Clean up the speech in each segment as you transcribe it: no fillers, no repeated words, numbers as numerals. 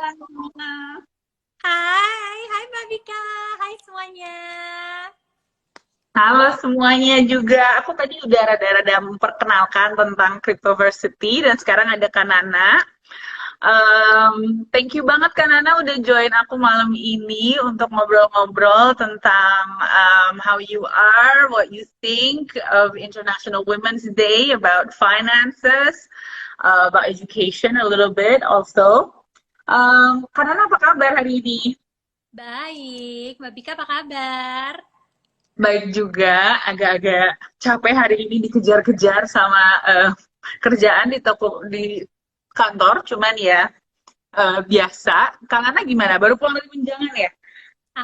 Hai Mbak Vika, hai semuanya. Halo semuanya juga. Aku tadi udah rada-rada memperkenalkan tentang Cryptoversity dan sekarang ada Kanana. Thank you banget Kanana udah join aku malam ini untuk ngobrol-ngobrol tentang how you are, what you think of International Women's Day, about finances, about education a little bit also. Kanana apa kabar hari ini? Baik, Mbak Vika apa kabar? Baik juga, agak-agak capek hari ini dikejar-kejar sama kerjaan di kantor, cuman ya biasa. Kang Ana gimana? Baru pulang dari Menjangan ya?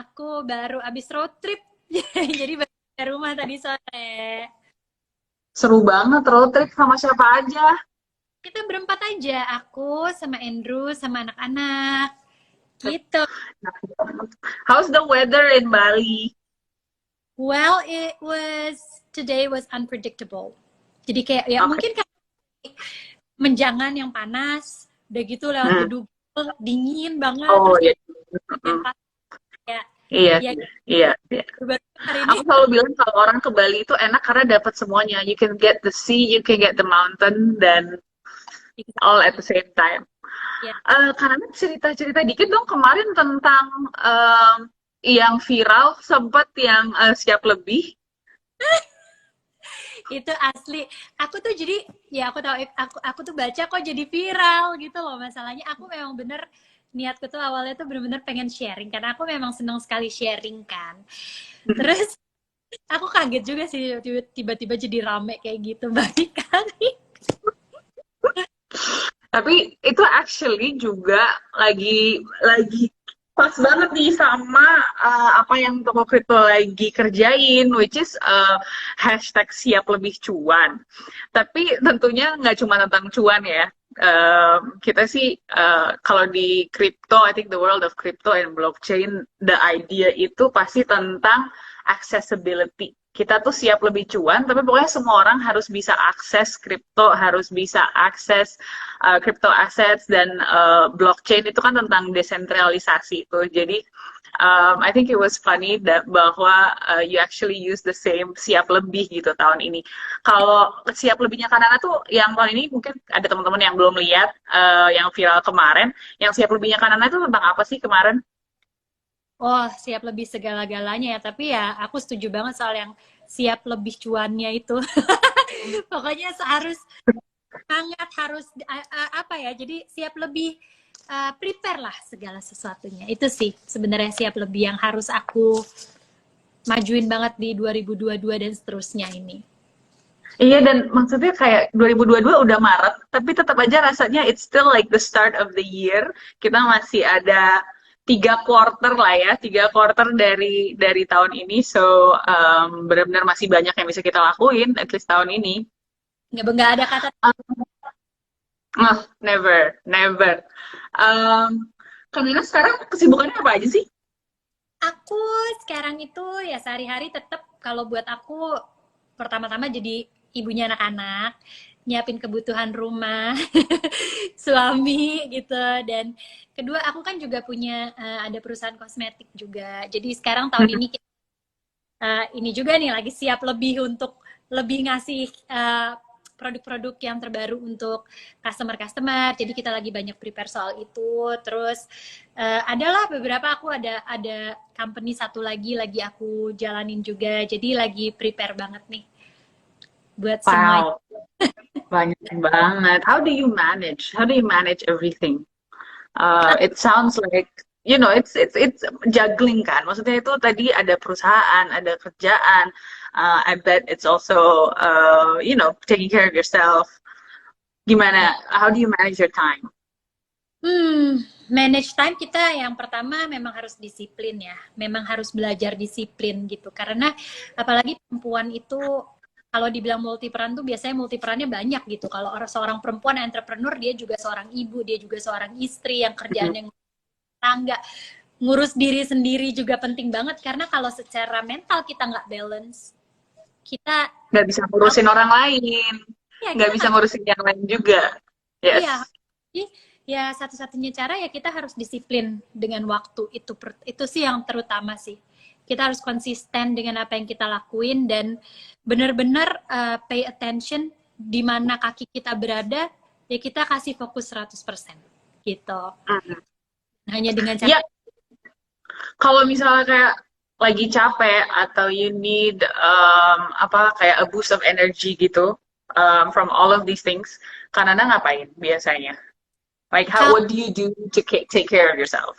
Aku baru abis road trip, jadi baru ke rumah tadi sore. Seru banget road trip sama siapa aja? Kita berempat aja, aku sama Andrew sama anak-anak. Gitu. How's the weather in Bali? Well, today was unpredictable. Jadi kayak ya Oke. mungkin kayak Menjangan yang panas, udah gitu lewat Hmm. gedung dingin banget, Oh terus iya. yang Mm-mm. kayak Iya, ya iya, iya. baru hari ini. Aku selalu bilang kalau orang ke Bali itu enak karena dapat semuanya. You can get the sea, you can get the mountain, dan all at the same time. Ya, Karena cerita-cerita dikit dong kemarin tentang yang viral sempat yang siap lebih. itu asli. Aku tuh jadi ya aku tahu aku tuh baca kok jadi viral gitu loh. Masalahnya aku memang bener niatku tuh awalnya tuh bener-bener pengen sharing karena aku memang senang sekali sharing kan. Terus aku kaget juga sih tiba-tiba jadi rame kayak gitu banyak kali. Tapi itu actually juga lagi pas banget nih sama apa yang toko kripto lagi kerjain, which is hashtag siap lebih cuan. Tapi tentunya nggak cuma tentang cuan ya. Kita sih kalau di crypto, I think the world of crypto and blockchain, the idea itu pasti tentang accessibility. Kita tuh siap lebih cuan, tapi pokoknya semua orang harus bisa akses kripto, harus bisa akses crypto assets dan blockchain itu kan tentang desentralisasi itu. Jadi I think it was funny bahwa you actually use the same siap lebih gitu tahun ini. Kalau siap lebihnya Kanana tuh yang tahun ini mungkin ada teman-teman yang belum lihat yang viral kemarin. Yang siap lebihnya Kanana itu tentang apa sih kemarin? Oh, siap lebih segala-galanya ya. Tapi ya aku setuju banget soal yang siap lebih cuannya itu. Pokoknya harus sangat harus apa ya? Jadi siap lebih prepare lah segala sesuatunya. Itu sih sebenarnya siap lebih yang harus aku majuin banget di 2022 dan seterusnya ini. Iya, dan maksudnya kayak 2022 udah Maret, tapi tetap aja rasanya it's still like the start of the year. Kita masih ada 3 quarter lah ya, 3 quarter dari tahun ini. So benar-benar masih banyak yang bisa kita lakuin at least tahun ini. Nggak ada kata Never, never. Kamina sekarang kesibukannya apa aja sih? aku sekarang itu ya sehari-hari tetap kalau buat aku pertama-tama jadi ibunya anak-anak, nyiapin kebutuhan rumah, suami gitu dan kedua aku kan juga punya ada perusahaan kosmetik juga. Jadi sekarang tahun ini ini juga nih lagi siap lebih untuk lebih ngasih produk-produk yang terbaru untuk customer-customer. Jadi kita lagi banyak prepare soal itu. Terus adalah beberapa aku ada company satu lagi aku jalanin juga. Jadi lagi prepare banget nih buat semua. Wow, banyak banget. How do you manage? How do you manage everything? It sounds like it's juggling kan. Maksudnya itu tadi ada perusahaan, ada kerjaan. I bet it's also taking care of yourself. Gimana? How do you manage your time? Manage time kita yang pertama memang harus disiplin ya. Memang harus belajar disiplin gitu. Karena apalagi perempuan itu kalau dibilang multiperan tuh biasanya multiperannya banyak gitu. Kalau seorang perempuan entrepreneur dia juga seorang ibu, dia juga seorang istri yang kerjaan yang tangga, ngurus diri sendiri juga penting banget karena kalau secara mental kita nggak balance, kita Nggak bisa ngurusin orang lain, ya nggak kita bisa nggak ngurusin yang lain juga. iya. Yes. Jadi ya satu-satunya cara ya kita harus disiplin dengan waktu. Itu sih yang terutama sih. Kita harus konsisten dengan apa yang kita lakuin dan benar-benar pay attention di mana kaki kita berada, ya kita kasih fokus 100% gitu. Hanya dengan cara kalau misalnya kayak lagi capek atau you need kayak a boost of energy gitu from all of these things, Kanana ngapain biasanya? Like what do you do to take care of yourself?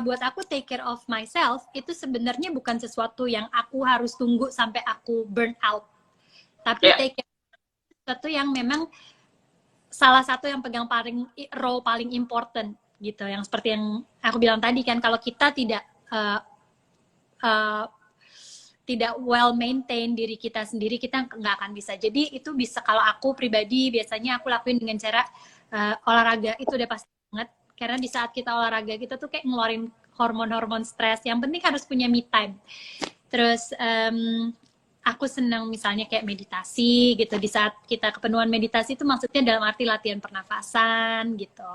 Buat aku take care of myself itu sebenarnya bukan sesuatu yang aku harus tunggu sampai aku burn out. Tapi take care sesuatu yang memang salah satu yang pegang role paling important gitu. Yang seperti yang aku bilang tadi kan, kalau kita tidak well maintain diri kita sendiri, kita nggak akan bisa. Jadi itu bisa, kalau aku pribadi biasanya aku lakuin dengan cara olahraga. Itu udah pasti banget, karena di saat kita olahraga kita tuh kayak ngeluarin hormon-hormon stres. Yang penting harus punya me time. Terus aku senang misalnya kayak meditasi gitu. Di saat kita kepenuhan meditasi itu maksudnya dalam arti latihan pernafasan gitu.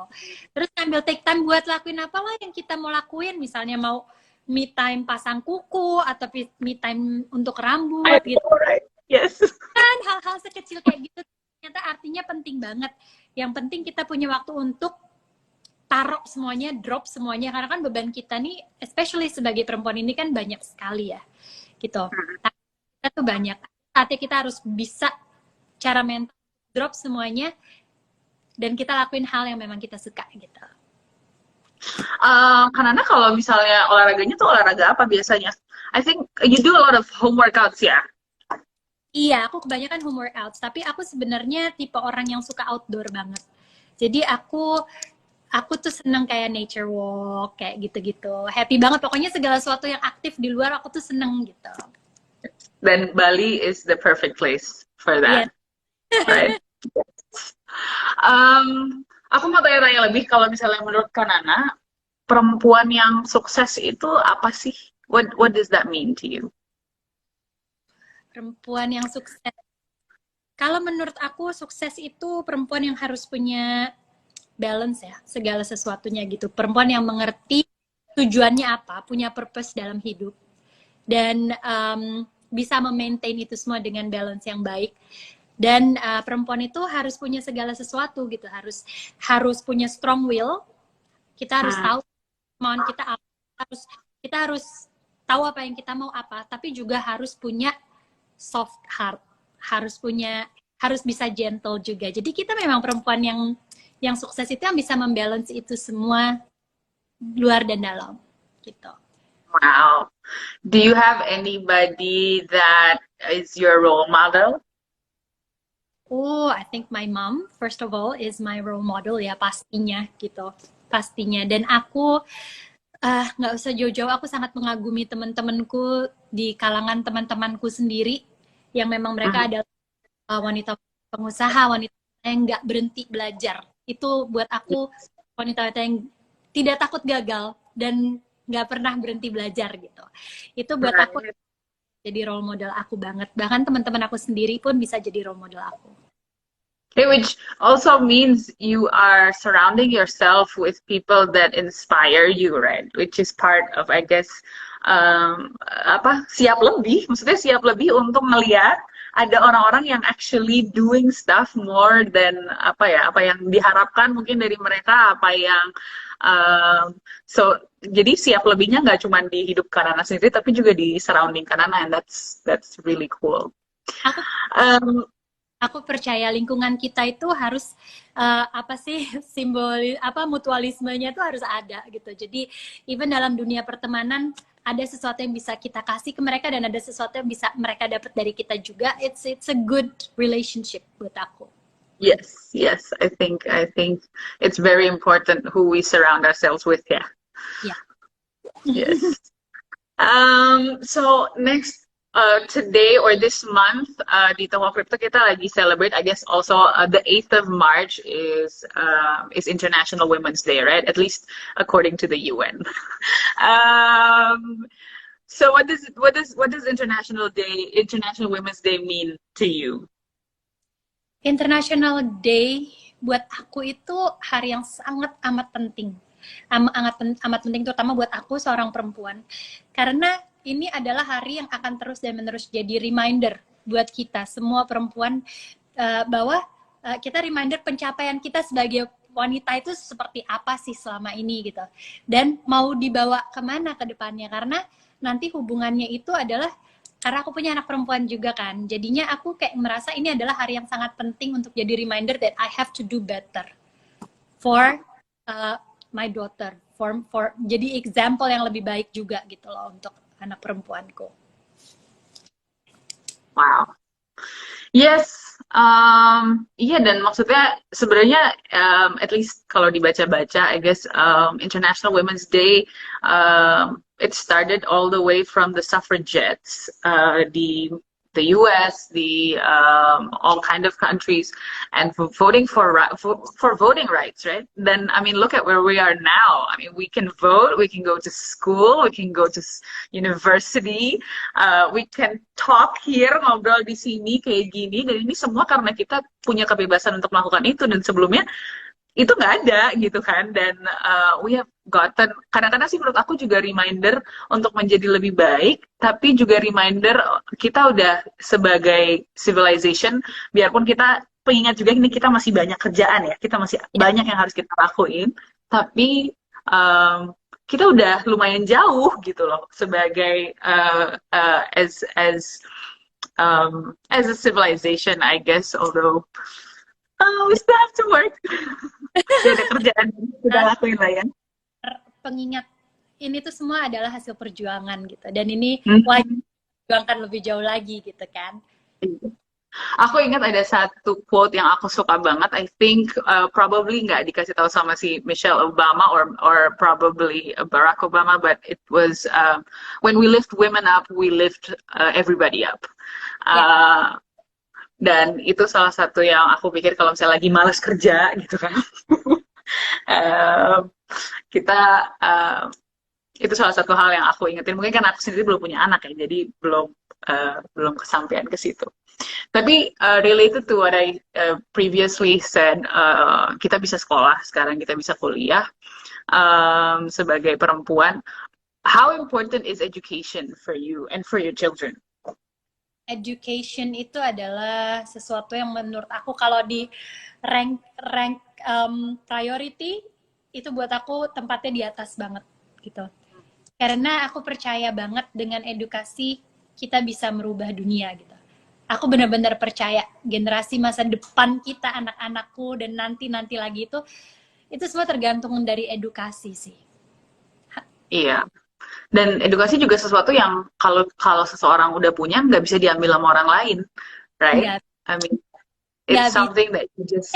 Terus ambil take time buat lakuin apa lah yang kita mau lakuin. Misalnya mau me time pasang kuku atau me time untuk rambut gitu. Right. Yes. Kan hal-hal sekecil kayak gitu ternyata artinya penting banget. Yang penting kita punya waktu untuk taruh semuanya, drop semuanya, karena kan beban kita nih, especially sebagai perempuan ini kan banyak sekali ya, gitu. Kita tuh banyak. Saatnya kita harus bisa cara mental drop semuanya dan kita lakuin hal yang memang kita suka, gitu. Kanana kalau misalnya olahraganya tuh olahraga apa biasanya? I think you do a lot of home workouts ya? Iya, aku kebanyakan home workouts, tapi aku sebenarnya tipe orang yang suka outdoor banget. Jadi aku tuh seneng kayak nature walk, kayak gitu-gitu. Happy banget, pokoknya segala sesuatu yang aktif di luar aku tuh seneng gitu. Dan Bali is the perfect place for that, right? Aku mau tanya-tanya lebih, kalau misalnya menurut Kanana, perempuan yang sukses itu apa sih? What does that mean to you? Perempuan yang sukses. Kalau menurut aku sukses itu perempuan yang harus punya balance ya, segala sesuatunya gitu. Perempuan yang mengerti tujuannya apa, punya purpose dalam hidup. Dan bisa memaintain itu semua dengan balance yang baik. Dan perempuan itu harus punya segala sesuatu gitu, harus punya strong will. Kita harus tahu kemauan kita apa, kita harus tahu apa yang kita mau apa, tapi juga harus punya soft heart, harus bisa gentle juga. Jadi kita memang perempuan yang sukses itu yang bisa membalance itu semua, luar dan dalam gitu. Wow. Do you have anybody that is your role model? Oh, I think my mom, first of all, is my role model ya, pastinya gitu. Pastinya. Dan aku nggak usah jauh-jauh, aku sangat mengagumi teman-temanku di kalangan teman-temanku sendiri yang memang mereka adalah wanita pengusaha, wanita yang nggak berhenti belajar. Itu buat aku wanita-wanita yang tidak takut gagal dan nggak pernah berhenti belajar gitu. Itu buat aku jadi role model aku banget. Bahkan teman-teman aku sendiri pun bisa jadi role model aku. Okay, which also means you are surrounding yourself with people that inspire you, right? Which is part of, I guess, siap lebih. Maksudnya siap lebih untuk melihat ada orang-orang yang actually doing stuff more than apa yang diharapkan mungkin dari mereka, jadi siap lebihnya nggak cuma di hidup Kanana sendiri, tapi juga di surrounding Kanana, and that's really cool. Aku percaya lingkungan kita itu harus mutualismenya itu harus ada gitu. Jadi even dalam dunia pertemanan ada sesuatu yang bisa kita kasih ke mereka dan ada sesuatu yang bisa mereka dapat dari kita juga. It's a good relationship buat aku. Yes, I think it's very important who we surround ourselves with, yeah. Yeah. Yes. So next, today or this month, di Toko Crypto kita lagi celebrate, I guess also the 8th of March is International Women's Day, right? At least according to the UN. So what does International Women's Day mean to you? International Day buat aku itu hari yang sangat amat penting. Amat penting terutama buat aku seorang perempuan. Karena ini adalah hari yang akan terus dan menerus jadi reminder buat kita semua perempuan bahwa kita reminder pencapaian kita sebagai wanita itu seperti apa sih selama ini gitu. Dan mau dibawa kemana ke depannya. Karena nanti hubungannya itu adalah, karena aku punya anak perempuan juga kan. Jadinya aku kayak merasa ini adalah hari yang sangat penting untuk jadi reminder that I have to do better for my daughter. Jadi example yang lebih baik juga gitu loh untuk anak perempuanku. Wow. Yes, iya, dan maksudnya sebenarnya at least kalau dibaca-baca, I guess International Women's Day it started all the way from the suffragettes di the US, the all kind of countries, and for voting for voting rights, right? Then I mean, look at where we are now. I mean, we can vote, we can go to school, we can go to university, we can talk here, ngobrol di sini kayak gini, dan ini semua karena kita punya kebebasan untuk melakukan itu, dan sebelumnya itu nggak ada gitu kan. Dan we have gotten, kadang-kadang sih menurut aku juga reminder untuk menjadi lebih baik, tapi juga reminder kita udah sebagai civilization, biarpun kita pengingat juga ini kita masih banyak kerjaan ya, kita masih banyak yang harus kita lakuin, tapi kita udah lumayan jauh gitu loh sebagai as a civilization, I guess, although we still have to work. Ada kerjaan kita lakuin lah ya. Pengingat ini tuh semua adalah hasil perjuangan gitu, dan ini wajib perjuangkan lebih jauh lagi gitu kan. Aku ingat ada satu quote yang aku suka banget. I think probably nggak dikasih tahu sama si Michelle Obama or probably Barack Obama, but it was when we lift women up, we lift everybody up. Dan itu salah satu yang aku pikir kalau misalnya lagi malas kerja gitu kan, kita itu salah satu hal yang aku ingetin. Mungkin kan aku sendiri belum punya anak ya, jadi belum kesampaian ke situ. Tapi related to what I previously said, kita bisa sekolah sekarang, kita bisa kuliah sebagai perempuan. How important is education for you and for your children? Education itu adalah sesuatu yang menurut aku kalau di rank priority itu buat aku tempatnya di atas banget gitu. Karena aku percaya banget dengan edukasi kita bisa merubah dunia gitu. Aku benar-benar percaya generasi masa depan kita, anak-anakku dan nanti lagi itu semua tergantung dari edukasi sih. Iya. Dan edukasi juga sesuatu yang kalau seseorang udah punya nggak bisa diambil sama orang lain, right? I mean, it's something that you just.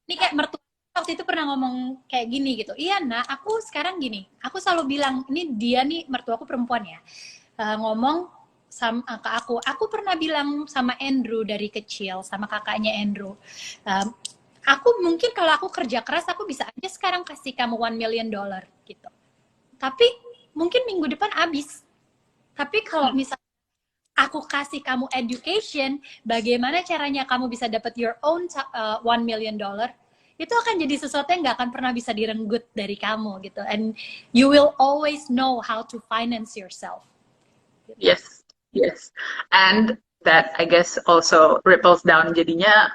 Ini kayak mertua waktu itu pernah ngomong kayak gini gitu. Iya, nah aku sekarang gini. Aku selalu bilang, ini dia nih mertuaku perempuan ya. Ngomong sama ke aku. Aku pernah bilang sama Andrew dari kecil, sama kakaknya Andrew. Aku mungkin kalau aku kerja keras, aku bisa aja sekarang kasih kamu $1 million gitu. Tapi mungkin minggu depan habis. Tapi kalau misalnya aku kasih kamu education, bagaimana caranya kamu bisa dapat your own $1 million, itu akan jadi sesuatu yang nggak akan pernah bisa direnggut dari kamu gitu. And you will always know how to finance yourself. Yes, yes. And that I guess also ripples down, jadinya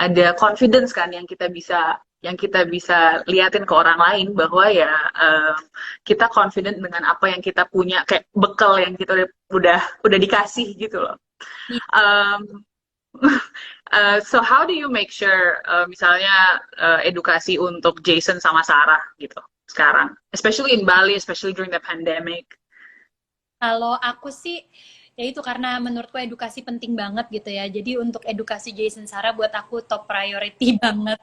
ada confidence kan yang kita bisa liatin ke orang lain bahwa ya kita confident dengan apa yang kita punya, kayak bekal yang kita udah dikasih gitu loh. So how do you make sure misalnya edukasi untuk Jason sama Sarah gitu sekarang, especially in Bali, especially during the pandemic? Kalau aku sih ya itu, karena menurutku edukasi penting banget gitu ya. Jadi untuk edukasi Jason Sarah buat aku top priority banget.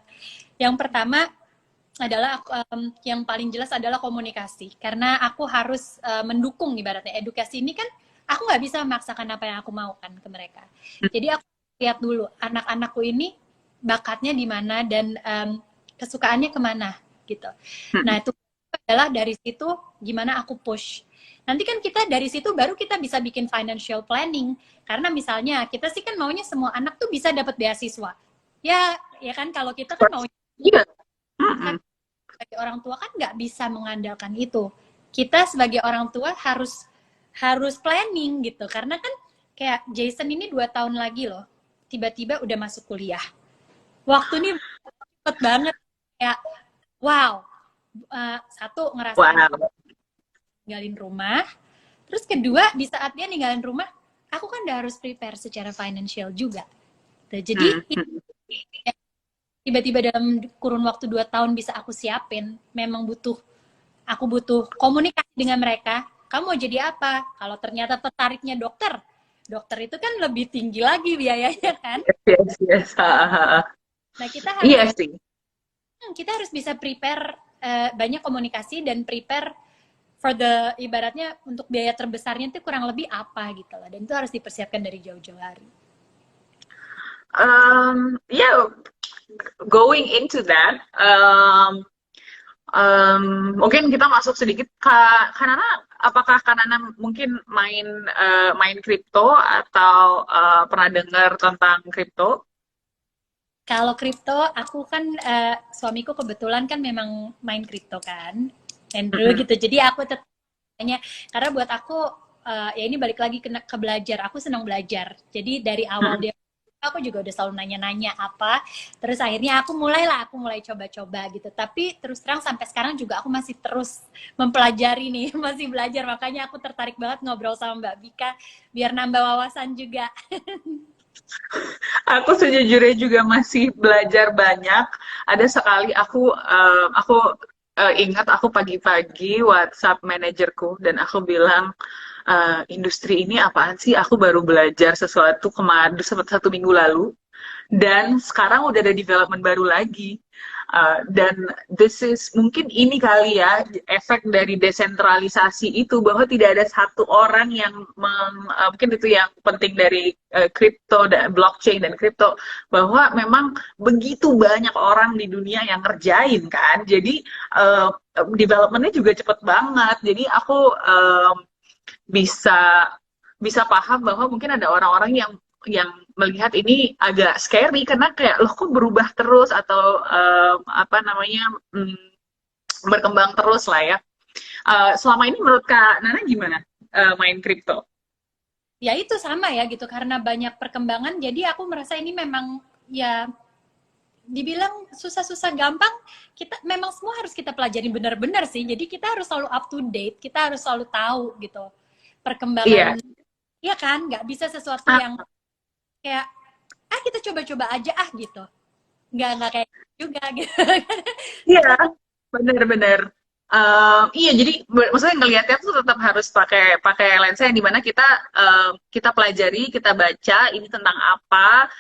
Yang pertama adalah yang paling jelas adalah komunikasi, karena aku harus mendukung ibaratnya edukasi ini kan aku nggak bisa memaksakan apa yang aku mau kan ke mereka. Jadi aku lihat dulu anak-anakku ini bakatnya di mana dan kesukaannya kemana gitu. Nah itu adalah dari situ gimana aku push. Nanti kan kita dari situ baru kita bisa bikin financial planning, karena misalnya kita sih kan maunya semua anak tuh bisa dapat beasiswa. Ya ya kan? Kalau kita kan mau Iya. sebagai orang tua kan nggak bisa mengandalkan itu. Kita sebagai orang tua harus planning gitu, karena kan kayak Jason ini 2 tahun lagi loh, tiba-tiba udah masuk kuliah. Waktu ini cepet banget, kayak wow. Satu ngerasain Wow. ninggalin rumah, terus kedua di saat dia ninggalin rumah, aku kan udah harus prepare secara financial juga. Jadi tiba-tiba dalam kurun waktu 2 tahun bisa aku siapin, memang aku butuh komunikasi dengan mereka. Kamu mau jadi apa? Kalau ternyata tertariknya dokter, dokter itu kan lebih tinggi lagi biayanya kan. Yes, yes. Nah Iya sih. kita harus bisa prepare, banyak komunikasi dan prepare for the, ibaratnya untuk biaya terbesarnya itu kurang lebih apa gitu loh, dan itu harus dipersiapkan dari jauh-jauh hari. Yeah, going into that, mungkin kita masuk sedikit Kanana, apakah Kanana mungkin main kripto atau pernah dengar tentang kripto? Kalau kripto, aku kan suamiku kebetulan kan memang main kripto kan, Andrew gitu. Jadi aku tetap tanya, karena buat aku ya ini balik lagi ke belajar. Aku senang belajar. Jadi dari awal dia aku juga udah selalu nanya-nanya apa. Terus akhirnya aku mulai coba-coba gitu. Tapi terus terang sampai sekarang juga aku masih terus mempelajari nih, masih belajar. Makanya aku tertarik banget ngobrol sama Mbak Bika biar nambah wawasan juga. Aku sejujurnya juga masih belajar banyak. Ada sekali aku ingat aku pagi-pagi WhatsApp manajerku dan aku bilang, industri ini apaan sih? Aku baru belajar sesuatu kemarin 1 minggu lalu dan sekarang udah ada development baru lagi. Dan this is mungkin ini kali ya efek dari desentralisasi itu, bahwa tidak ada satu orang yang mungkin itu yang penting dari kripto dan blockchain dan kripto, bahwa memang begitu banyak orang di dunia yang ngerjain kan, jadi developmentnya juga cepet banget. Jadi aku bisa bisa paham bahwa mungkin ada orang-orang yang melihat ini agak scary karena kayak loh kok berubah terus atau apa namanya berkembang terus lah ya. Selama ini menurut Kak Nana gimana main kripto? Ya itu sama ya gitu, karena banyak perkembangan. Jadi aku merasa ini memang ya dibilang susah-susah gampang, kita memang semua harus kita pelajari benar-benar sih. Jadi kita harus selalu up to date, kita harus selalu tahu gitu perkembangan. Iya. Iya kan, nggak bisa sesuatu yang kayak kita coba-coba aja gitu, nggak kayak juga gitu. Iya, benar-benar. Iya, jadi maksudnya ngelihatnya tuh tetap harus pakai pakai lensa yang dimana kita pelajari, kita baca ini tentang apa,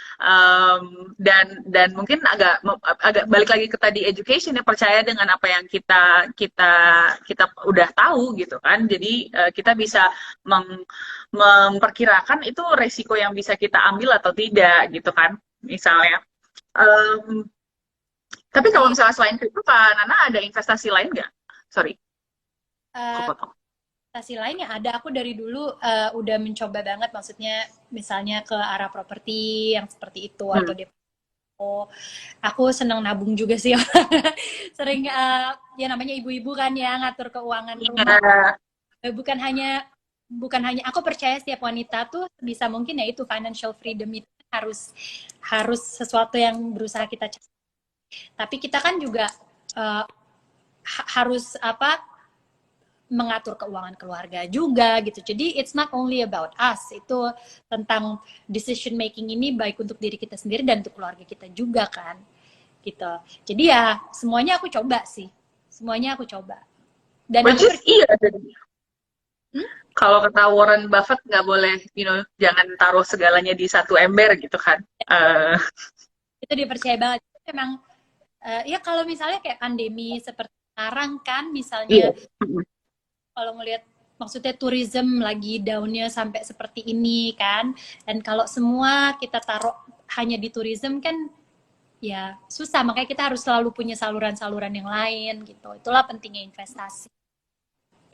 dan mungkin agak balik lagi ke tadi education, ya, percaya dengan apa yang kita udah tahu gitu kan. Jadi kita bisa memperkirakan itu resiko yang bisa kita ambil atau tidak gitu kan, misalnya. Um, tapi kalau misalnya selain kripto, Kak Nana ada investasi lain nggak? Sorry, aku potong. Investasi lain yang ada, aku dari dulu udah mencoba banget, maksudnya misalnya ke arah properti yang seperti itu atau depo. Aku seneng nabung juga sih. Sering ya namanya ibu-ibu kan ya, ngatur keuangan rumah. Bukan hanya aku percaya setiap wanita tuh bisa mungkin ya itu financial freedom itu harus sesuatu yang berusaha kita cari. Tapi kita kan juga harus mengatur keuangan keluarga juga gitu. Jadi it's not only about us, itu tentang decision making ini baik untuk diri kita sendiri dan untuk keluarga kita juga kan. Gitu. Jadi ya semuanya aku coba sih. Semuanya aku coba. Dan aku iya. Kalau kata Warren Buffett nggak boleh, jangan taruh segalanya di satu ember gitu kan. Itu dipercaya banget. Memang ya kalau misalnya kayak pandemi seperti sekarang kan, misalnya kalau ngelihat maksudnya tourism lagi daunnya sampai seperti ini kan, dan kalau semua kita taruh hanya di tourism kan ya susah, makanya kita harus selalu punya saluran-saluran yang lain gitu. Itulah pentingnya investasi.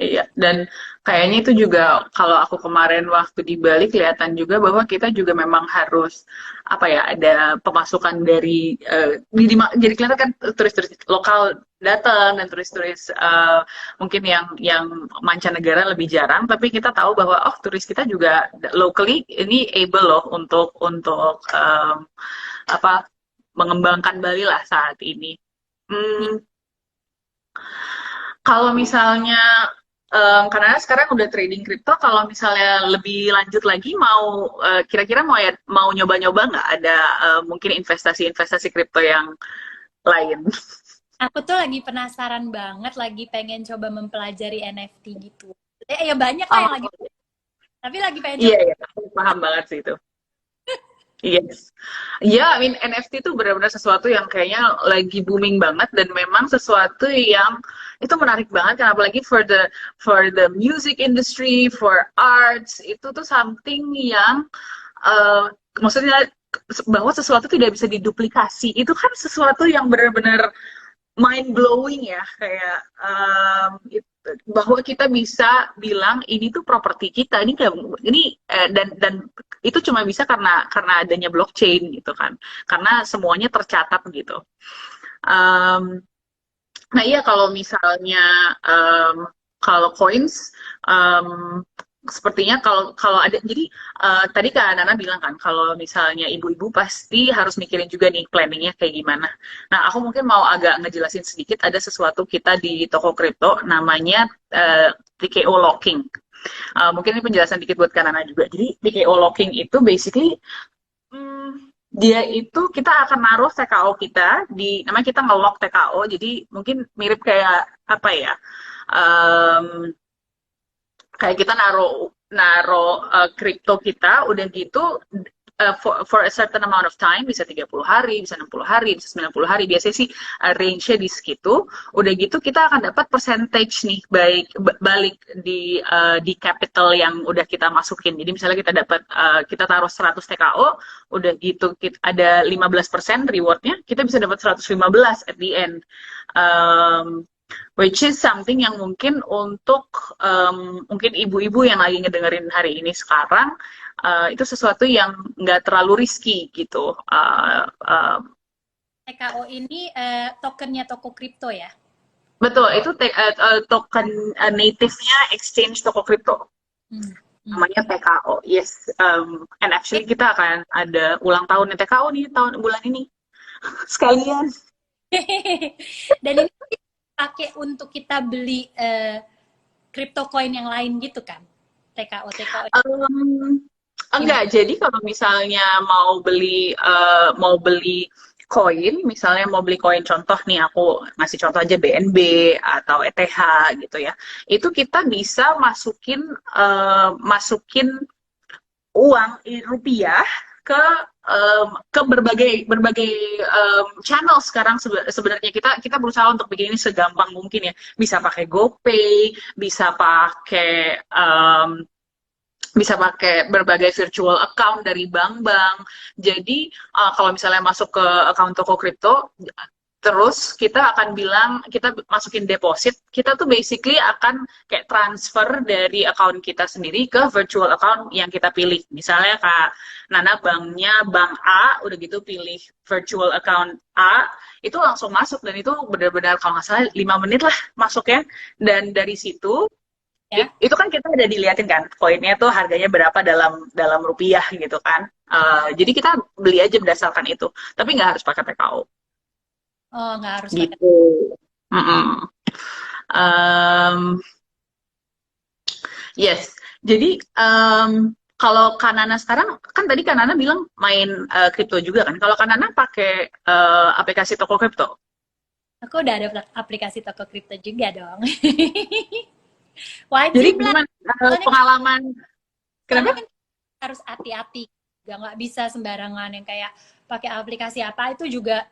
Iya, dan kayaknya itu juga kalau aku kemarin waktu di Bali kelihatan juga bahwa kita juga memang harus apa ya, ada pemasukan dari jadi kelihatan kan turis-turis lokal datang dan turis-turis mungkin yang mancanegara lebih jarang, tapi kita tahu bahwa oh turis kita juga locally ini able loh untuk apa mengembangkan Bali lah saat ini. Iya. Hmm, kalau misalnya karena sekarang udah trading kripto, kalau misalnya lebih lanjut lagi mau kira-kira mau ya mau nyoba-nyoba nggak ada mungkin investasi-investasi kripto yang lain? Aku tuh lagi penasaran banget, lagi pengen coba mempelajari NFT gitu. Ya banyak lah yang lagi, Oh, tapi lagi pengen iya coba. ya, aku paham banget sih itu. Yes. Ya, I mean NFT itu benar-benar sesuatu yang kayaknya lagi booming banget dan memang sesuatu yang itu menarik banget kan apalagi for the music industry, for arts itu tuh something yang maksudnya bahwa sesuatu tidak bisa diduplikasi. Itu kan sesuatu yang benar-benar mind blowing ya kayak bahwa kita bisa bilang ini tuh properti kita ini kayak ini dan itu cuma bisa karena adanya blockchain gitu kan karena semuanya tercatat gitu. Um, nah iya kalau misalnya kalau coins um, sepertinya kalau kalau ada jadi tadi Kak Nana bilang kan kalau misalnya ibu-ibu pasti harus mikirin juga nih planningnya kayak gimana. Nah aku mungkin mau agak ngejelasin sedikit ada sesuatu kita di toko kripto namanya TKO locking. Mungkin ini penjelasan dikit buat Kak Nana juga. Jadi TKO locking itu basically dia itu kita akan naruh TKO kita di namanya kita nge-lock TKO jadi mungkin mirip kayak apa ya um, kayak kita naruh naruh kripto kita udah gitu for a certain amount of time bisa 30 hari, bisa 60 hari, bisa 90 hari. Biasanya sih range-nya di segitu. Udah gitu kita akan dapat percentage nih baik balik di capital yang udah kita masukin. Jadi misalnya kita dapat kita taruh 100 TKO, udah gitu ada 15% rewardnya, kita bisa dapat 115 at the end. Which is something yang mungkin untuk mungkin ibu-ibu yang lagi ngedengerin hari ini sekarang itu sesuatu yang nggak terlalu risky gitu. TKO ini tokennya toko kripto ya. Betul, itu token native-nya exchange toko kripto. Hmm. Namanya TKO. Yes. And actually kita akan ada ulang tahunnya TKO nih tahun bulan ini. Sekalian. Dan ini pakai untuk kita beli crypto coin yang lain gitu kan? TKO, TKO. Enggak, jadi kalau misalnya mau beli koin, misalnya mau beli koin contoh nih aku ngasih contoh aja BNB atau ETH gitu ya. Itu kita bisa masukin uang rupiah ke ke berbagai berbagai channel sekarang sebenarnya kita berusaha untuk bikin ini segampang mungkin ya. Bisa pakai GoPay, bisa pakai berbagai virtual account dari bank-bank. Jadi kalau misalnya masuk ke account toko kripto, terus kita akan bilang kita masukin deposit, kita tuh basically akan kayak transfer dari account kita sendiri ke virtual account yang kita pilih. Misalnya Kak Nana banknya bank A, udah gitu pilih virtual account A, itu langsung masuk dan itu benar-benar kalau nggak salah 5 menit lah masuknya. Dan dari situ Ya. itu kan kita udah diliatin kan koinnya tuh harganya berapa dalam dalam rupiah gitu kan. Jadi kita beli aja berdasarkan itu tapi nggak harus pakai TKO Oh, nggak harus pakai. gitu. Mm-mm. Um, yes, jadi kalau Kanana sekarang kan tadi Kanana bilang main kripto juga kan, kalau Kanana pakai aplikasi toko kripto. Aku udah ada aplikasi toko kripto juga dong. Jadi Wajib lah. gimana Soalnya, pengalaman soalnya kenapa? kan harus hati-hati. Juga nggak bisa sembarangan yang kayak pakai aplikasi apa itu juga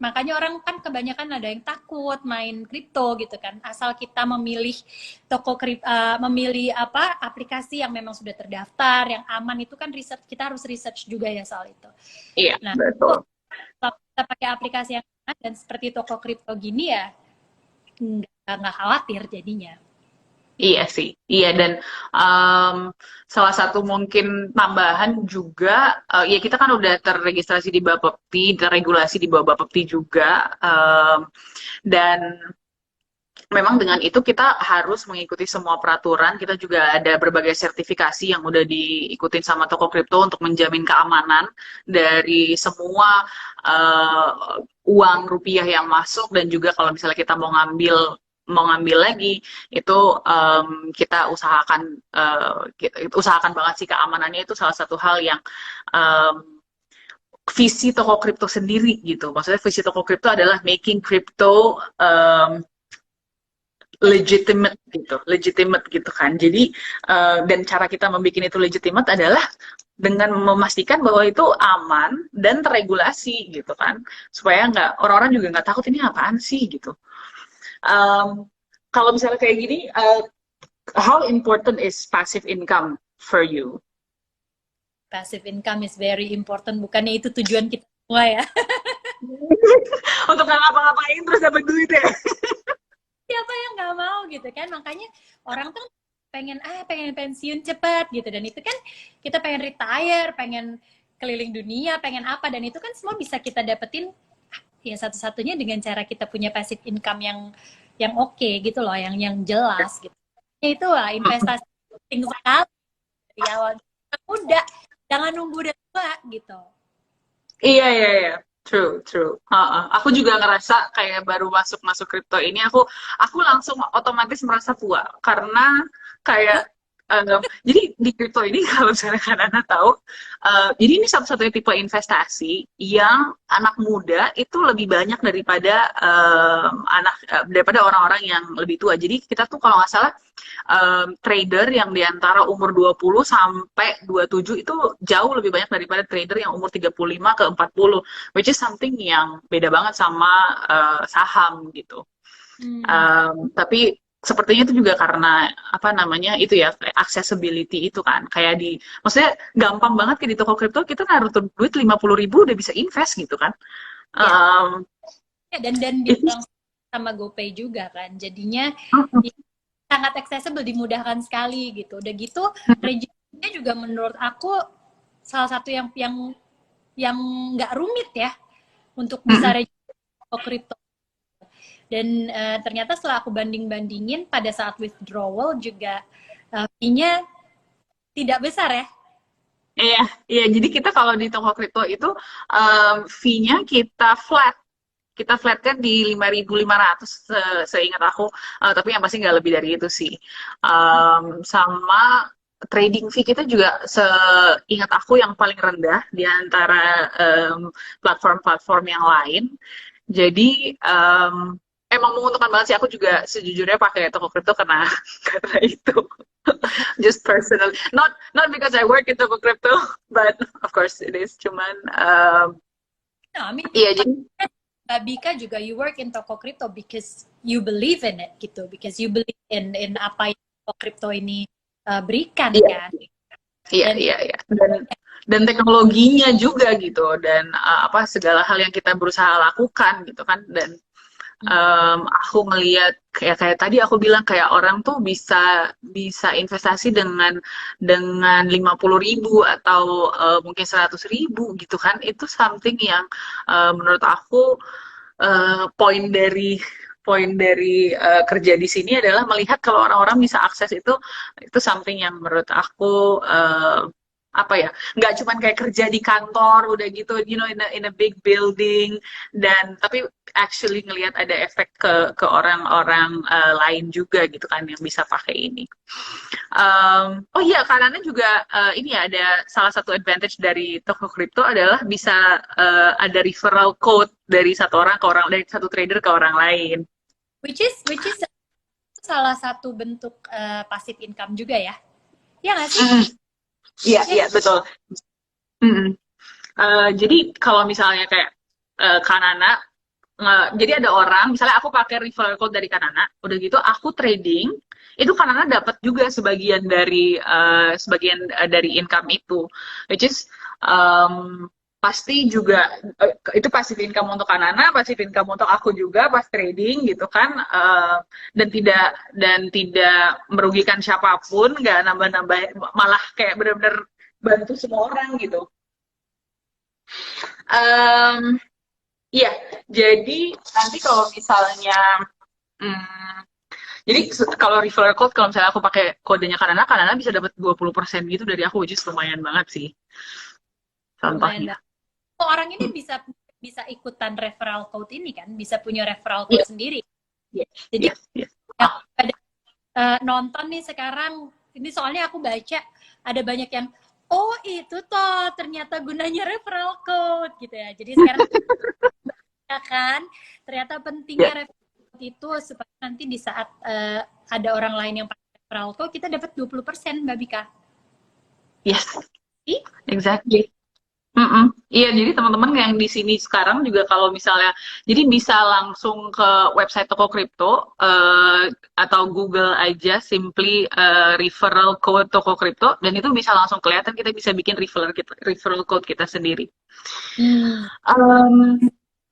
makanya orang kan kebanyakan ada yang takut main kripto gitu kan. Asal kita memilih memilih apa aplikasi yang memang sudah terdaftar, yang aman itu kan kita harus research juga ya soal itu. Iya, Nah, betul. kalau kita pakai aplikasi yang aman dan seperti toko kripto gini ya nggak khawatir jadinya. Iya sih, iya dan um, salah satu mungkin tambahan juga, ya kita kan udah terregistrasi di Bapepti, terregulasi di bawah Bapepti juga, dan memang dengan itu kita harus mengikuti semua peraturan. Kita juga ada berbagai sertifikasi yang udah diikutin sama toko kripto untuk menjamin keamanan dari semua uh, uang rupiah yang masuk dan juga kalau misalnya kita mau ngambil lagi itu kita kita usahakan banget sih keamanannya itu salah satu hal yang um, visi toko kripto sendiri gitu. Maksudnya visi toko kripto adalah making crypto legitimate gitu kan. Jadi dan cara kita membuat itu legitimate adalah dengan memastikan bahwa itu aman dan terregulasi gitu kan, supaya nggak orang-orang juga nggak takut ini apaan sih gitu. Um, Kalau misalnya kayak gini, how important is passive income for you? Passive income is very important, bukannya itu tujuan kita semua ya. Untuk nggak ngapa-ngapain terus dapat duit ya? Siapa yang nggak mau gitu kan, makanya orang tuh pengen pensiun cepat gitu, dan itu kan kita pengen retire, pengen keliling dunia, pengen apa, dan itu kan semua bisa kita dapetin ya satu-satunya dengan cara kita punya passive income yang oke gitu loh, yang jelas gitu. Itu lah investasi penting sekali dari awal muda, jangan nunggu udah tua gitu. Iya, iya, iya. True, true. Aku juga ngerasa kayak baru masuk kripto ini, aku langsung otomatis merasa tua karena kayak jadi di kripto ini kalau misalnya Kanana tahu, jadi ini satu-satunya tipe investasi yang anak muda itu lebih banyak daripada daripada orang-orang yang lebih tua. Jadi kita tuh kalau nggak salah trader yang di antara umur 20 sampai 27 itu jauh lebih banyak daripada trader yang umur 35 ke 40, which is something yang beda banget sama saham gitu. Tapi sepertinya itu juga karena apa namanya itu ya, accessibility itu kan, kayak maksudnya gampang banget kayak di toko kripto kita naruh duit 50.000 udah bisa invest gitu kan. Ya, dan dibilang sama GoPay juga kan, jadinya sangat accessible, dimudahkan sekali gitu. Udah gitu registrasinya juga menurut aku salah satu yang nggak rumit ya untuk bisa registrasi kripto. Dan ternyata setelah aku banding-bandingin pada saat withdrawal juga fee-nya tidak besar ya. Iya, iya. Jadi kita kalau di toko kripto itu fee-nya kita flatkan di 5.500 seingat aku, tapi yang pasti nggak lebih dari itu sih. Sama trading fee kita juga seingat aku yang paling rendah di antara platform-platform yang lain. Jadi emang menguntungkan banget sih. Aku juga sejujurnya pakai toko kripto karena itu. Just personal, not because I work in toko kripto, but of course it is. Cuman No, I mean, iya jadi Bika juga you work in toko kripto because you believe in it gitu, because you believe in apa yang toko kripto ini berikan kan. Iya, iya, iya. Dan teknologinya juga gitu, dan apa segala hal yang kita berusaha lakukan gitu kan. Dan aku ngelihat kayak tadi aku bilang kayak orang tuh bisa investasi dengan 50.000 atau mungkin 100.000 gitu kan. Itu something yang menurut aku poin dari kerja di sini adalah melihat kalau orang-orang bisa akses itu something yang menurut aku apa ya, nggak cuman kayak kerja di kantor udah gitu, in a big building, dan tapi actually ngelihat ada efek ke orang-orang lain juga gitu kan yang bisa pakai ini. Oh iya, karena juga ini ya, ada salah satu advantage dari toko kripto adalah bisa ada referral code dari satu orang ke orang, dari satu trader ke orang lain. Which is salah satu bentuk passive income juga ya. Ya nggak sih? Iya, iya, betul. Jadi kalau misalnya kayak Kanana, jadi ada orang, misalnya aku pakai referral code dari Kanana, udah gitu aku trading, itu Kanana dapat juga sebagian dari income itu, which is pasti juga itu passive income untuk Kanana, passive income untuk aku juga pas trading gitu kan, dan tidak merugikan siapapun, nggak nambah-nambah, malah kayak bener-bener bantu semua orang gitu. Um, Iya, jadi nanti kalau misalnya, hmm, jadi kalau referral code, kalau misalnya aku pakai kodenya Kanana, Kanana bisa dapat 20% gitu dari aku, which is lumayan banget sih, Lumayan contohnya. banget. Oh, orang ini bisa bisa ikutan referral code ini kan, bisa punya referral Iya, code sendiri. iya, Jadi iya, iya. yang Ah, pada nonton nih sekarang, ini soalnya aku baca ada banyak yang, oh itu toh ternyata gunanya referral code gitu ya. Jadi sekarang ya kan, ternyata iya, pentingnya referral code itu supaya nanti di saat ada orang lain yang pakai referral code, kita dapat 20% Mbak Bika. yes, Ih, exactly. Mm-mm. Iya, jadi teman-teman yang di sini sekarang juga kalau misalnya, jadi bisa langsung ke website toko kripto, atau Google aja simply referral code toko kripto, dan itu bisa langsung kelihatan, kita bisa bikin referral code kita sendiri. hmm, Um,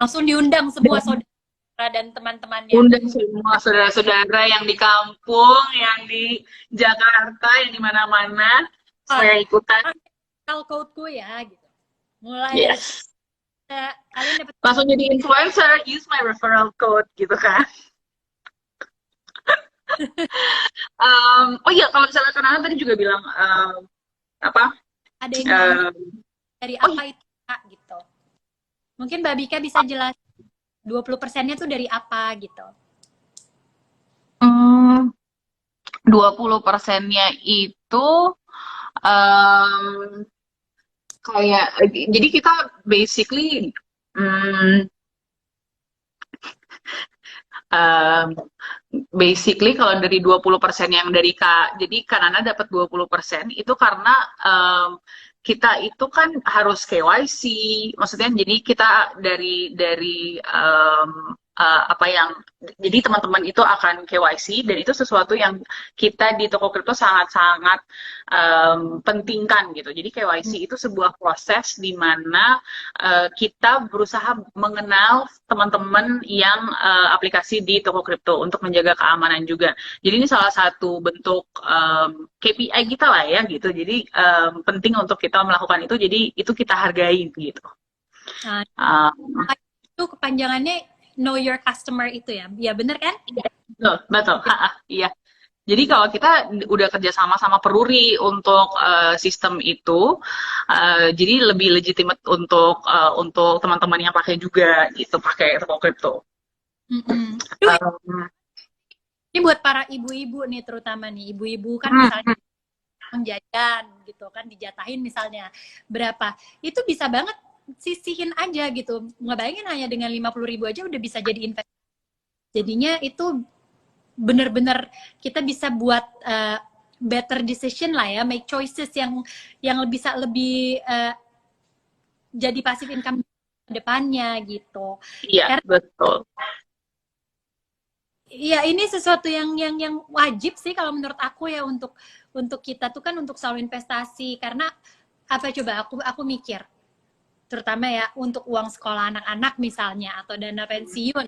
langsung diundang semua dan saudara dan teman-temannya. undang semua saudara-saudara yang di kampung, yang di Jakarta, yang di mana-mana, Ah, supaya ikutan. referral codeku ya gitu. Mulai Yes. kalian dapat. Langsung jadi influencer, use my referral code gitu kan. Oh iya, kalau misalnya Kanana tadi juga bilang, apa? Ada yang nanya Um, dari oh apa iya, itu Kak gitu. Mungkin Mbak Bika bisa jelas 20%-nya tuh dari apa gitu. 20%-nya itu um, kayak, jadi kita basically, um, um, basically kalau dari 20% yang dari Kak, jadi Kanana dapat 20% itu karena kita itu kan harus KYC, maksudnya jadi kita apa yang, jadi teman-teman itu akan KYC, dan itu sesuatu yang kita di toko kripto sangat-sangat pentingkan gitu. Jadi KYC itu sebuah proses di mana kita berusaha mengenal teman-teman yang aplikasi di toko kripto untuk menjaga keamanan juga. Jadi ini salah satu bentuk KPI kita lah ya gitu. Jadi penting untuk kita melakukan itu. Jadi itu kita hargai gitu. Nah, Um, itu kepanjangannya know your customer itu ya. Ya bener kan? betul, betul. Iya. Jadi kalau kita udah kerja sama sama Peruri untuk sistem itu, jadi lebih legitimate untuk teman-teman yang pakai juga gitu, pakai toko kripto. Mm-mm. Um, Ini buat para ibu-ibu nih terutama nih. Ibu-ibu kan misalnya hmm, jajan gitu kan dijatahin misalnya berapa. Itu bisa banget sisihin aja gitu. Nggak bayangin hanya dengan 50.000 aja udah bisa jadi investasi. Jadinya itu bener-bener kita bisa buat better decision lah ya, make choices yang bisa lebih jadi passive income ke depannya gitu. iya, Karena betul. ya ini sesuatu yang wajib sih kalau menurut aku ya untuk kita tuh kan untuk selalu investasi karena apa coba aku mikir terutama ya untuk uang sekolah anak-anak misalnya atau dana pensiun.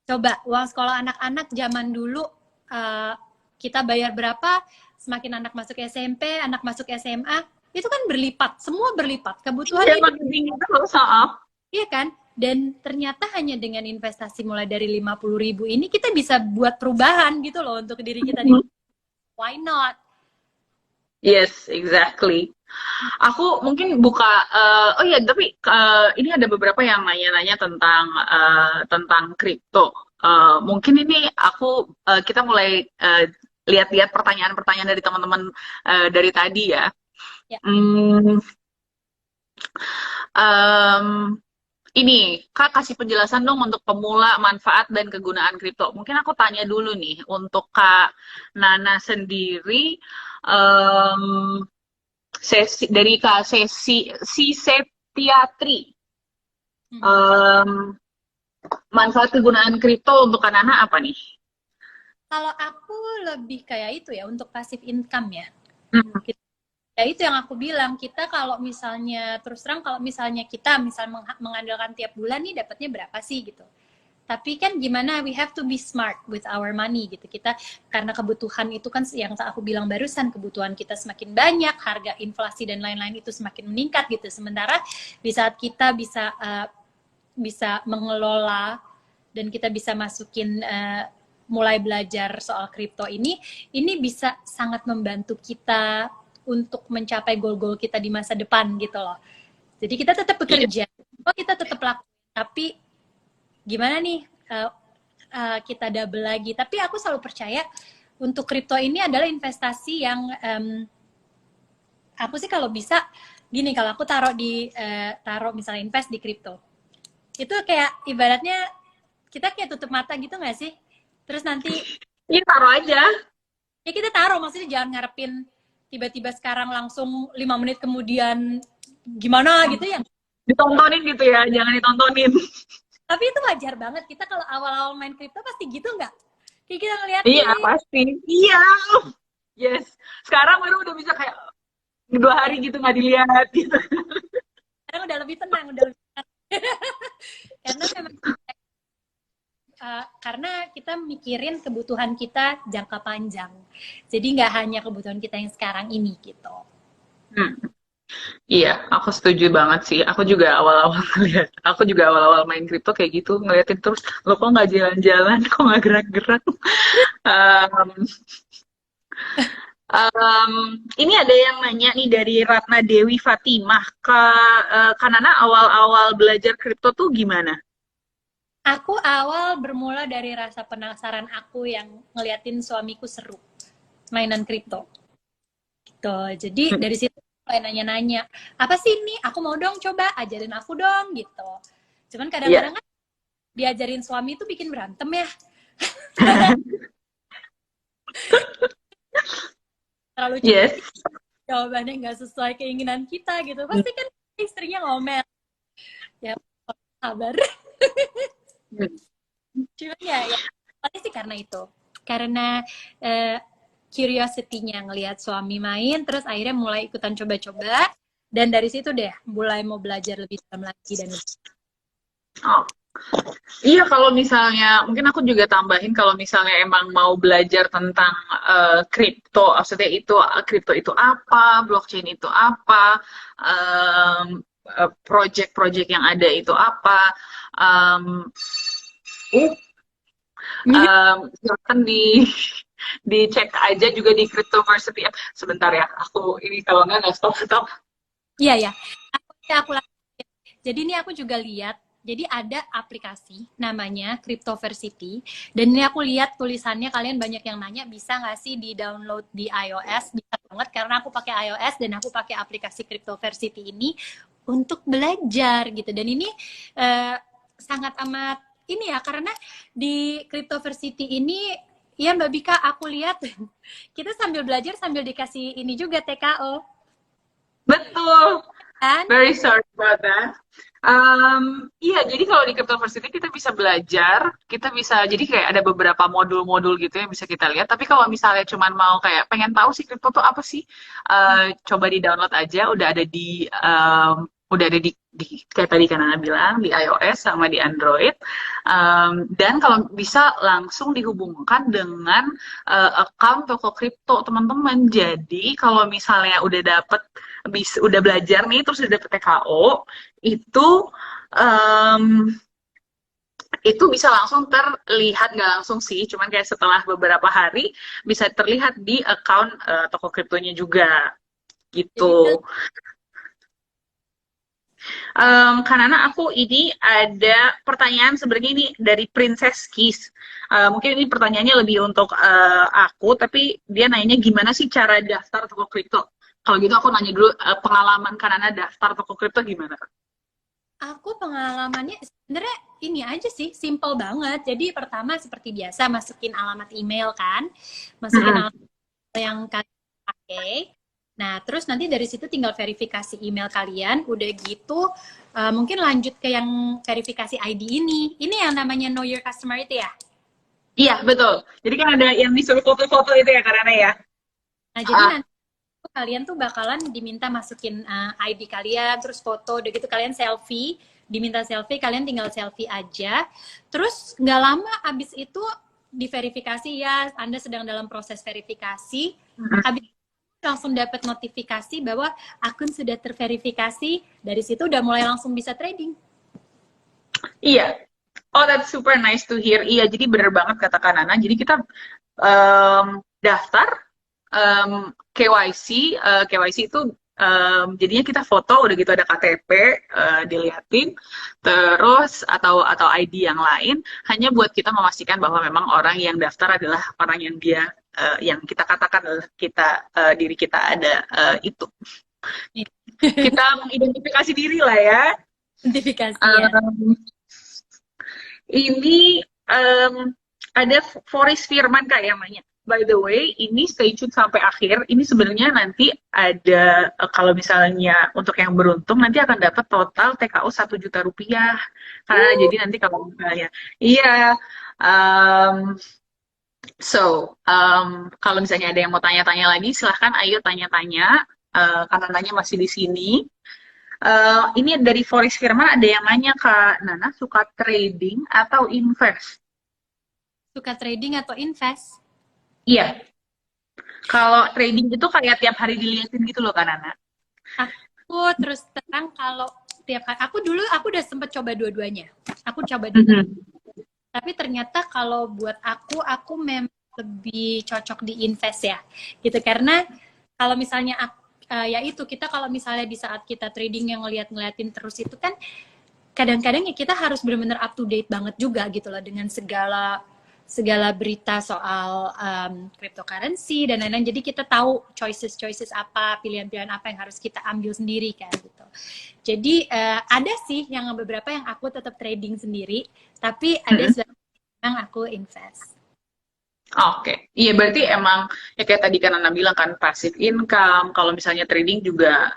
Coba uang sekolah anak-anak zaman dulu uh, kita bayar berapa, semakin anak masuk SMP, anak masuk SMA, itu kan berlipat, semua berlipat. Kebutuhan Iya, hidup, makin tinggi terus, soal. iya kan? Dan ternyata hanya dengan investasi mulai dari 50.000 ini kita bisa buat perubahan gitu loh untuk diri kita di why not? Yes, exactly. Aku mungkin buka, oh iya, tapi ini ada beberapa yang nanya-nanya tentang kripto. Mungkin ini kita mulai lihat-lihat pertanyaan-pertanyaan dari teman-teman dari tadi ya. Ya, Hmm, em, ini Kak kasih penjelasan dong untuk pemula manfaat dan kegunaan kripto. Mungkin aku tanya dulu nih untuk Kak Nana sendiri. em, dari Kak si Setiatri, hmm. em, manfaat kegunaan kripto untuk anak-anak apa nih? Kalau aku lebih kayak itu ya untuk passive income ya. Hmm, Gitu. Ya itu yang aku bilang, kita kalau misalnya terus terang kalau misalnya kita mengandalkan tiap bulan nih dapatnya berapa sih gitu. Tapi kan gimana, we have to be smart with our money gitu. Kita karena kebutuhan itu kan yang aku bilang barusan, kebutuhan kita semakin banyak, harga inflasi dan lain-lain itu semakin meningkat gitu. Sementara di saat kita bisa mengelola dan kita bisa masukin mulai belajar soal kripto ini bisa sangat membantu kita untuk mencapai goal-goal kita di masa depan gitu loh. Jadi kita tetap bekerja, kita tetap lakukan, tapi gimana nih kita double lagi. Tapi aku selalu percaya untuk kripto ini adalah investasi yang aku sih kalau bisa gini, kalau aku taruh misalnya invest di kripto, itu kayak ibaratnya kita kayak tutup mata gitu nggak sih? Terus nanti taruh aja. Ya kita taruh, maksudnya jangan ngarepin tiba-tiba sekarang langsung 5 menit kemudian gimana gitu ya. Ditontonin gitu ya, jangan ditontonin. Tapi itu wajar banget, kita kalau awal-awal main kripto pasti gitu nggak? Kayak kita ngeliat Iya, pasti. Iya. Yes. Sekarang baru udah bisa kayak 2 hari gitu nggak dilihat gitu. Sekarang udah lebih tenang, karena memang karena kita mikirin kebutuhan kita jangka panjang. Jadi nggak hanya kebutuhan kita yang sekarang ini gitu. Iya, aku setuju banget sih. Aku juga awal-awal main kripto kayak gitu, ngeliatin terus, lo kok nggak jalan-jalan, kok nggak gerak-gerak. Ini ada yang nanya nih dari Ratna Dewi Fatimah, Kanana awal-awal belajar kripto tuh gimana? Aku awal bermula dari rasa penasaran aku yang ngeliatin suamiku seru mainan kripto. Gitu. Jadi dari situ mulai nanya-nanya, apa sih ini? Aku mau dong coba, ajarin aku dong gitu. Cuman kadang-kadang kan diajarin suami itu bikin berantem ya. Terlalu cepat. Jawabannya nggak sesuai keinginan kita gitu. Pasti kan istrinya ngomel. Ya, sabar. Cuman ya pasti sih karena itu, karena curiosity-nya ngelihat suami main, terus akhirnya mulai ikutan coba-coba, dan dari situ deh mulai mau belajar lebih dalam lagi dan lebih. Iya, kalau misalnya mungkin aku juga tambahin, kalau misalnya emang mau belajar tentang kripto, maksudnya itu kripto itu apa, blockchain itu apa, project-project yang ada itu apa. Silakan dicek aja juga di Cryptoversity. Sebentar ya, aku ini kalau nggak stop. Iya ya, aku jadi ini aku juga lihat, jadi ada aplikasi namanya Cryptoversity, dan ini aku lihat tulisannya, kalian banyak yang nanya bisa nggak sih di download di iOS. Bisa banget, karena aku pakai iOS dan aku pakai aplikasi Cryptoversity ini untuk belajar gitu. Dan ini sangat amat ini ya, karena di Cryptoversity ini ya Mbak Bika, aku lihat kita sambil belajar sambil dikasih ini juga TKO. Betul. Very sorry about that. Iya, jadi kalau di Cryptoversity kita bisa belajar, jadi kayak ada beberapa modul-modul gitu yang bisa kita lihat. Tapi kalau misalnya cuman mau kayak pengen tahu sih kripto tuh apa sih, coba di download aja. Udah ada di kayak tadi kan Ana bilang, di iOS sama di Android. Dan kalau bisa langsung dihubungkan dengan account toko kripto teman-teman. Jadi kalau misalnya udah belajar nih, terus udah dapet TKO, itu bisa langsung terlihat, nggak langsung sih, cuman kayak setelah beberapa hari bisa terlihat di account toko kriptonya juga gitu. Karena aku ini ada pertanyaan sebenarnya ini dari Princess Kiss. Mungkin ini pertanyaannya lebih untuk aku, tapi dia nanya gimana sih cara daftar toko kripto. Kalau gitu aku nanya dulu, pengalaman Kanana daftar toko kripto gimana? Aku pengalamannya sebenarnya ini aja sih, simple banget. Jadi pertama seperti biasa, masukin alamat email kan, masukin alamat yang kalian pakai. Nah, terus nanti dari situ tinggal verifikasi email kalian. Udah gitu, mungkin lanjut ke yang verifikasi ID ini. Ini yang namanya Know Your Customer itu ya? Iya, betul. Jadi kan ada yang disuruh foto-foto itu ya, karena ya. Nah, jadi nanti kalian tuh bakalan diminta masukin ID kalian, terus foto, udah gitu kalian selfie, diminta selfie, kalian tinggal selfie aja. Terus nggak lama abis itu diverifikasi ya, Anda sedang dalam proses verifikasi. Abis langsung dapat notifikasi bahwa akun sudah terverifikasi. Dari situ udah mulai langsung bisa trading. Iya. Oh, that's super nice to hear. Iya, jadi bener banget kata Kak Nana. Jadi kita daftar KYC. KYC itu jadinya kita foto, udah gitu ada KTP, diliatin, terus atau ID yang lain, hanya buat kita memastikan bahwa memang orang yang daftar adalah orang yang dia yang kita katakan adalah diri kita ada itu. Kita mengidentifikasi diri lah ya. Identifikasi ya. Ini ada Foris Firman Kak yang nanya. By the way, ini stay tune sampai akhir. Ini sebenarnya nanti ada, kalau misalnya untuk yang beruntung, nanti akan dapat total TKO 1 juta rupiah. Karena jadi nanti kalau misalnya, iya. Kalau misalnya ada yang mau tanya-tanya lagi, silahkan ayo tanya-tanya. Karena nanya masih di sini. Ini dari Foris Firman ada yang nanya, Kak Nana, suka trading atau invest? Suka trading atau invest? Iya. Kalau trading itu kayak tiap hari dilihatin gitu loh, Kak Nana. Aku terus terang kalau tiap hari, aku udah sempet coba dua-duanya. Aku coba dua. Tapi ternyata kalau buat aku memang lebih cocok di invest ya. Gitu, karena kalau misalnya ya itu, kita kalau misalnya di saat kita trading yang ngeliatin terus itu kan kadang-kadang ya kita harus benar-benar up to date banget juga gitu loh dengan segala berita soal cryptocurrency dan lain-lain. Jadi kita tahu choices apa, pilihan-pilihan apa yang harus kita ambil sendiri kan gitu. Jadi ada sih yang beberapa yang aku tetap trading sendiri, tapi ada yang aku invest. Oke, iya berarti emang ya kayak tadi kan Nana bilang kan passive income. Kalau misalnya trading juga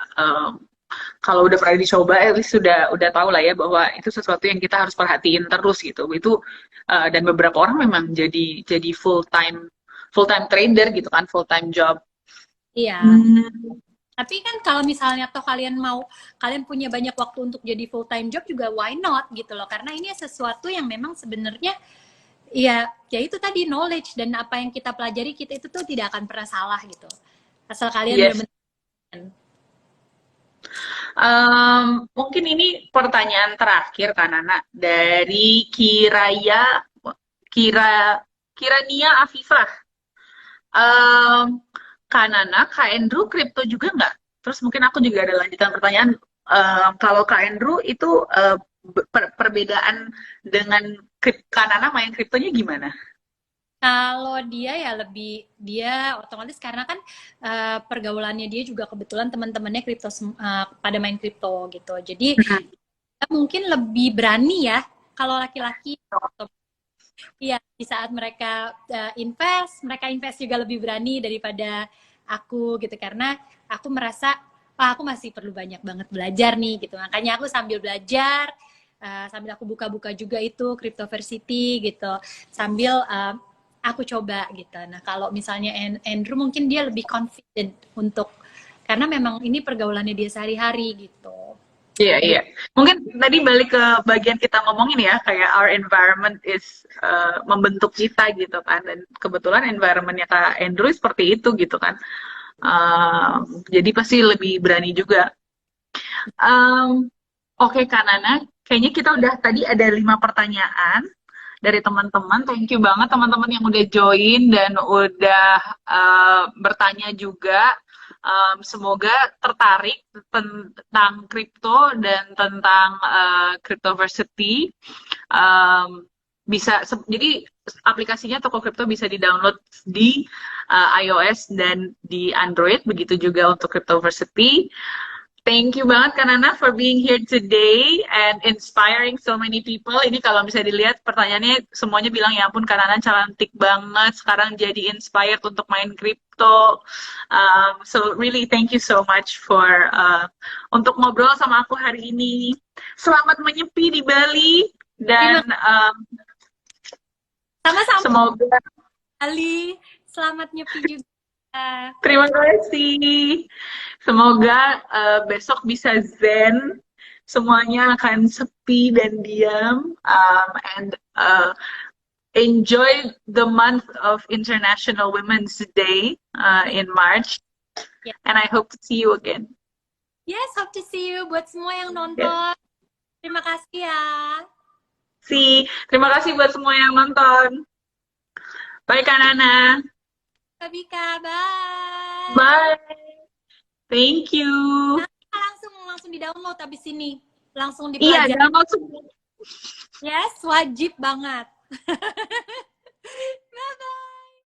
kalau udah pernah dicoba, at least udah tahu lah ya bahwa itu sesuatu yang kita harus perhatiin terus gitu. Itu dan beberapa orang memang jadi full time trader gitu kan, full time job. Iya. Tapi kan kalau misalnya toh kalian punya banyak waktu untuk jadi full time job juga why not gitu loh. Karena ini sesuatu yang memang sebenarnya ya itu tadi knowledge, dan apa yang kita pelajari kita itu tuh tidak akan pernah salah gitu. Asal kalian benar-benar. Mungkin ini pertanyaan terakhir Kak Nana dari Kirania Afifah. Kak Nana, Kak Andrew kripto juga nggak? Terus mungkin aku juga ada lanjutan pertanyaan. Kalau Kak Andrew itu perbedaan dengan Kak Nana main kriptonya gimana? Kalau dia ya dia otomatis karena kan pergaulannya dia juga kebetulan teman-temannya kripto pada main kripto gitu. Jadi mungkin lebih berani ya kalau laki-laki. Iya, di saat mereka invest juga lebih berani daripada aku gitu, karena aku merasa aku masih perlu banyak banget belajar nih gitu. Makanya aku sambil belajar sambil aku buka-buka juga itu Cryptoversity gitu. Sambil aku coba gitu. Nah, kalau misalnya Andrew mungkin dia lebih confident karena memang ini pergaulannya dia sehari-hari gitu. Iya. Mungkin tadi balik ke bagian kita ngomongin ya, kayak our environment is membentuk kita gitu kan. Dan kebetulan environmentnya Kak Andrew seperti itu gitu kan. Jadi pasti lebih berani juga. Oke, Kak Nana, kayaknya kita udah tadi ada 5 pertanyaan dari teman-teman. Thank you banget teman-teman yang udah join dan udah bertanya juga. Semoga tertarik tentang kripto dan tentang Cryptoversity. Jadi aplikasinya Toko Kripto bisa di-download di iOS dan di Android, begitu juga untuk Cryptoversity. Thank you banget Kak Nana for being here today and inspiring so many people. Ini kalau bisa dilihat pertanyaannya semuanya bilang ya ampun Kak Nana cantik banget, sekarang jadi inspired untuk main kripto. So really thank you so much for untuk ngobrol sama aku hari ini. Selamat menyepi di Bali dan sama-sama semoga Ali, selamat nyepi juga. Terima kasih. Semoga besok bisa zen, semuanya akan sepi dan diam, and enjoy the month of International Women's Day in March. Ya. And I hope to see you again. Yes, hope to see you buat semua yang Yes. nonton. Terima kasih ya. Terima kasih buat semua yang nonton. Bye Kak Nana. Kak Bika, bye. Bye. Thank you. Langsung di-download abis ini. Langsung Iya, dipelajari. download semua. Yes, wajib banget.